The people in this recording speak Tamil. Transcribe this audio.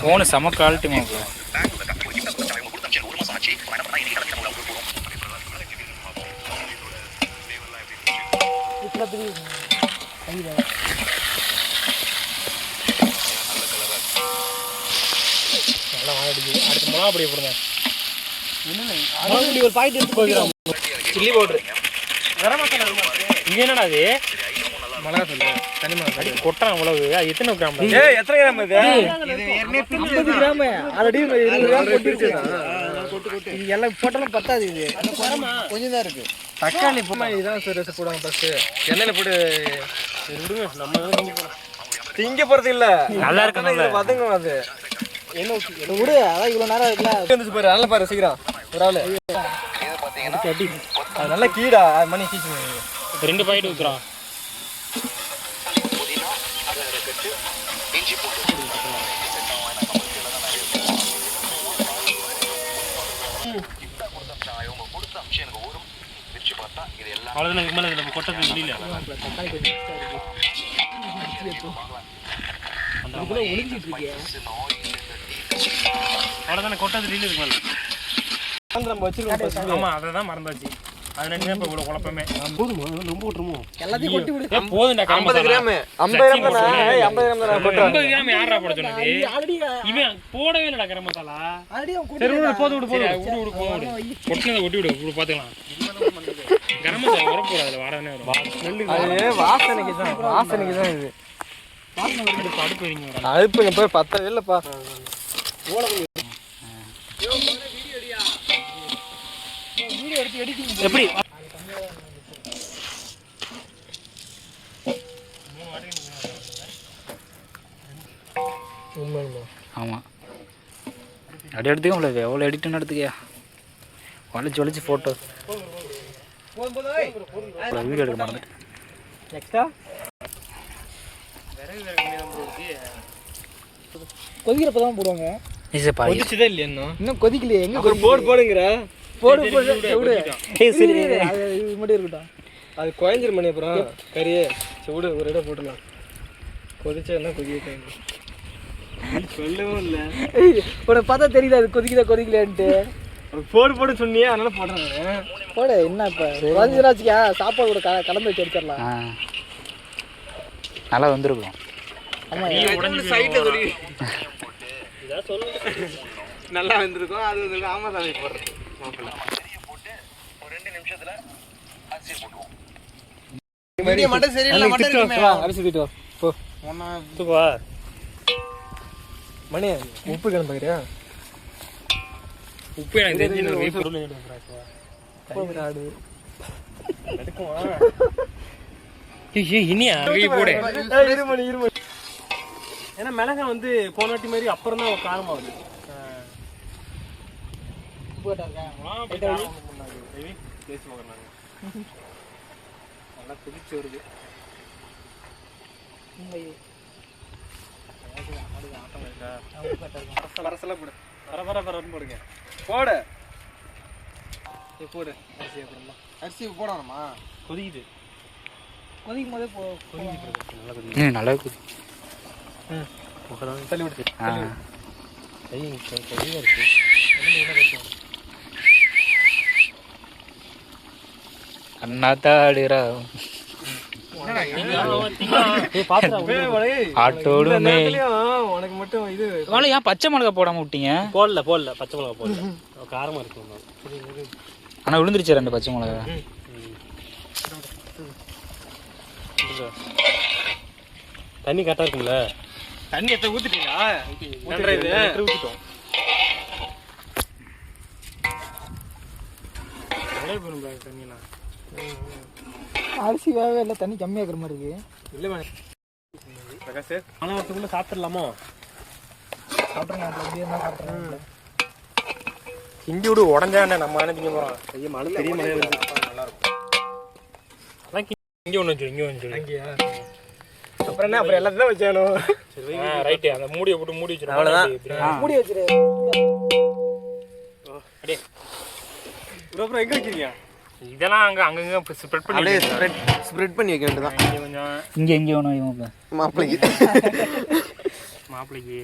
ஃபோனு செம குவாலிட்டி மாப்பிள்ள. அடுத்து மிளகா பொடி போடுங்க. ஒரு பாக்கெட் எடுத்து போகிறோம். Chilli powder, garam masala. இங்க என்னடா அது? மிளகா தூள், தனி மிளகா அடி கொட்டான் உழவு. அது எத்தனை கிராம்? எத்தனை கிராம் இது? இது 50 கிராம். ஆல்ரெடி 20 கிராம் போட்டுருச்சு. இது எல்லாம் போட்டாலும் பத்தாது. இது கொஞ்சம் தான் இருக்கு. தக்காளி போமா இதான் சார் போடுவாங்க. ஃபர்ஸ்ட் எண்ணெயில போட்டு விடுங்க. நம்ம திங்க போறது இல்ல. நல்லா இருக்கு. நல்லா வதங்க. அது என்ன விடு. அதான் இவ்வளோ நேரம் இருக்குல்ல. வந்துச்சு பாரு. நல்லா பாரு சீக்கிரம். ஒரு ஆளு அடி. அது நல்லா கீடா. மணி கீச்சு 2 பாக்கெட் ஊத்துறோம். அவ்வளோதான். மேலே நம்ம கொட்டது வெளியில அவ்வளோதானே கொட்டது வெளியில இருக்கு மேலே. நம்ம வச்சிருக்கோம். ஆமா, அதை தான் மறந்தாச்சு. அது நினைச்சா இப்போ இவ்வளோ குழப்பமே. போதுமா? ரொம்ப விட்டுருமோ? எல்லாத்தையும் கொட்டி விடு. போதும்டா. 50 கிராம். 50 கிராம் தானே? 50 கிராம் தானே போட்டு. 50 கிராம் யாரா போட சொன்னது? இவன் போடவே இல்லடா கரம் மசாலா. ஆல்ரெடி அவன் கொட்டி விடு. போடு விடு போடு. விடு போடு. கொட்டினதை கொட்டி விடு. விடு பாத்துக்கலாம். கரம் மசாலா வர போறாது. வாடனே வரும். அது வாசனைக்கு தான். வாசனைக்கு தான் இது. வாசனை வந்து அடுப்பு வைங்க. அடுப்புங்க போய் பத்தவே இல்லப்பா. எப்படி ஆமாம் அடி எடுத்துக்க முடியாது. எவ்வளோ எடிட்டுன்னு எடுத்துக்கியா? வளைச்சு ஃபோட்டோ வீடியோ எடுக்க மாட்டேன். நெக்ஸ்டா கொதிக்கிறப்ப தான் போடுவாங்க. கொதிச்சுதே இல்லையா? இன்னும் கொதிக்கலையே. எங்க போடுங்கிற போடு போடு விடு. சரி இது மட்டும் இருக்கட்டும். அது குழஞ்சிரு மணி. அப்புறம் கறியே விடு. ஒரு இடம் போட்டுலாம். கொதிச்சா என்ன கொதிக்க சொல்லவும் இல்லை. உனக்கு பார்த்தா தெரியுது அது கொதிக்கலையான்ட்டு. போடு போடு சொன்னியே, அதனால போடுறாங்க. போடு. என்ன இப்போ குழஞ்சிராச்சிக்கா சாப்பாடு கூட கலந்து வச்சு எடுத்துடலாம். நல்லா வந்துருக்கும். ஆமாம், சைட்டில் சொல்லி நல்லா வந்திருக்கும். அது வந்து ஆமாம் போடுறது. மணி உப்பு கிளம்ப பாக்குறியா? உப்பு எனக்கு தெரிஞ்சு இனியா போடு. ஏன்னா மிளகா வந்து போன வாட்டி மாதிரி அப்புறம் தான் காரமாகுது. நல்லா குதிச்சு வருது. வரசெல்லாம் போடு. பரபரன்னு போடுங்க. போடு போடு. அரிசி அப்புறமா அரிசி போடணுமா? கொதிக்குது. கொதிக்கும் போதே நல்லா கொதி. தள்ளி விடுது. அண்ணாத்தாடுறா ஆட்டோடுமே. உனக்கு மட்டும் இது ஏன் பச்சை மிளகா போடாம விட்டீங்க? போடல பச்சை மிளகா போடல. காரமா இருக்கும். ஆனா விழுந்துருச்சு 2 பச்சை மிளகா. தண்ணி கரெக்டா இருக்கும்ல? தண்ணி எத்த ஊத்திட்டீங்களா? ஊத்திட்டோம். அரிசி வேகவே இல்லை. தண்ணி கம்மியாக்குற மாதிரி இருக்கு. இல்லை பிரகாஷ், ஆனால் வரத்துக்குள்ள சாப்பிட்றலாமோ? சாப்பிட்றேன். இஞ்சி விடு. உடஞ்சா என்ன நம்ம என்ன திங்க போகிறோம்? பெரிய மழை நல்லா இருக்கும். அதான் இங்கே ஒன்று வச்சு இங்கே ஒன்று அங்கேயா? அப்புறம் என்ன? அப்புறம் எல்லாத்தையும் வச்சானும். ரைட்டு. அந்த மூடியை போட்டு மூடி வச்சிருக்கோம். அவ்வளோதான். மூடி வச்சிரு. அப்படியே அப்புறம் எங்கே வைக்கிறீங்க? இதெல்லாம் அங்கங்க ஸ்ப்ரெட் பண்ணி அப்படியே ஸ்ப்ரெட் பண்ணி வைக்க வேண்டியதான். இங்கே கொஞ்சம் இங்கே ஒன்று மாப்பிள்ளைக்கு மாப்பிள்ளைக்கு